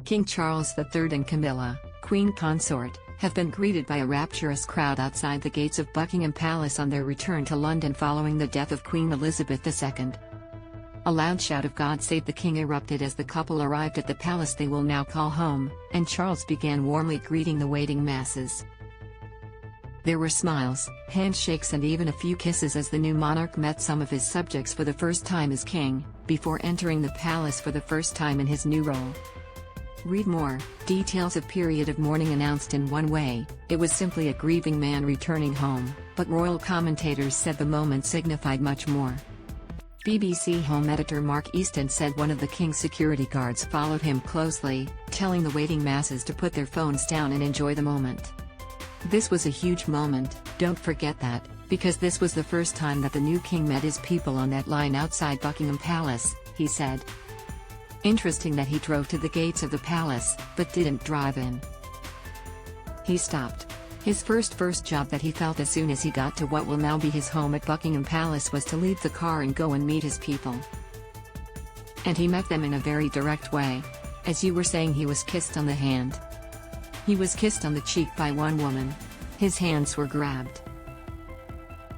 King Charles III and Camilla, Queen Consort, have been greeted by a rapturous crowd outside the gates of Buckingham Palace on their return to London following the death of Queen Elizabeth II. A loud shout of "God Save the King" erupted as the couple arrived at the palace they will now call home, and Charles began warmly greeting the waiting masses. There were smiles, handshakes and even a few kisses as the new monarch met some of his subjects for the first time as king, before entering the palace for the first time in his new role. Read more. Details of period of mourning announced in one way, it was simply a grieving man returning home, but royal commentators said the moment signified much more. BBC Home editor Mark Easton said one of the king's security guards followed him closely, telling the waiting masses to put their phones down and enjoy the moment. "This was a huge moment, don't forget that, because this was the first time that the new king met his people on that line outside Buckingham Palace," he said. Interesting that he drove to the gates of the palace, but didn't drive in. He stopped. His first job that he felt as soon as he got to what will now be his home at Buckingham Palace was to leave the car and go and meet his people. And he met them in a very direct way. As you were saying, he was kissed on the hand. He was kissed on the cheek by one woman. His hands were grabbed.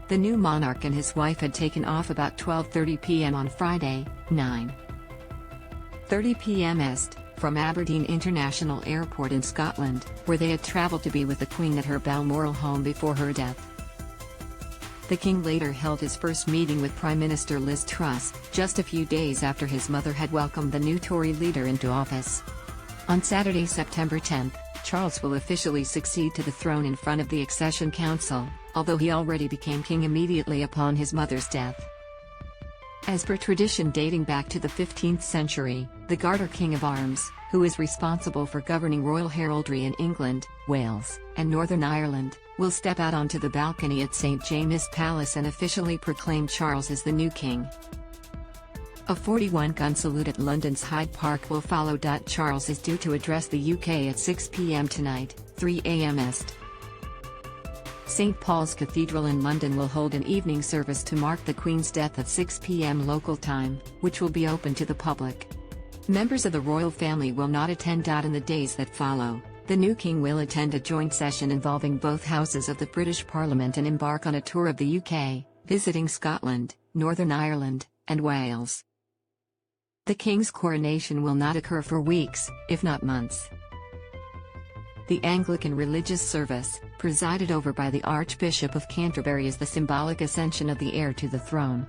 The new monarch and his wife had taken off about 12:30 p.m. on Friday, 9:30 p.m. Est, from Aberdeen International Airport in Scotland, where they had travelled to be with the Queen at her Balmoral home before her death. The king later held his first meeting with Prime Minister Liz Truss, just a few days after his mother had welcomed the new Tory leader into office. On Saturday, September 10th, Charles will officially succeed to the throne in front of the Accession Council, although he already became king immediately upon his mother's death. As per tradition dating back to the 15th century, the Garter King of Arms, who is responsible for governing royal heraldry in England, Wales, and Northern Ireland, will step out onto the balcony at St James's Palace and officially proclaim Charles as the new king. A 41-gun salute at London's Hyde Park will follow. Charles is due to address the UK at 6 p.m. tonight, 3 a.m. Est. St Paul's Cathedral in London will hold an evening service to mark the Queen's death at 6 p.m. local time, which will be open to the public. Members of the royal family will not attend. In the days that follow, the new king will attend a joint session involving both houses of the British Parliament and embark on a tour of the UK, visiting Scotland, Northern Ireland, and Wales. The king's coronation will not occur for weeks, if not months. The Anglican religious service, presided over by the Archbishop of Canterbury, is the symbolic ascension of the heir to the throne.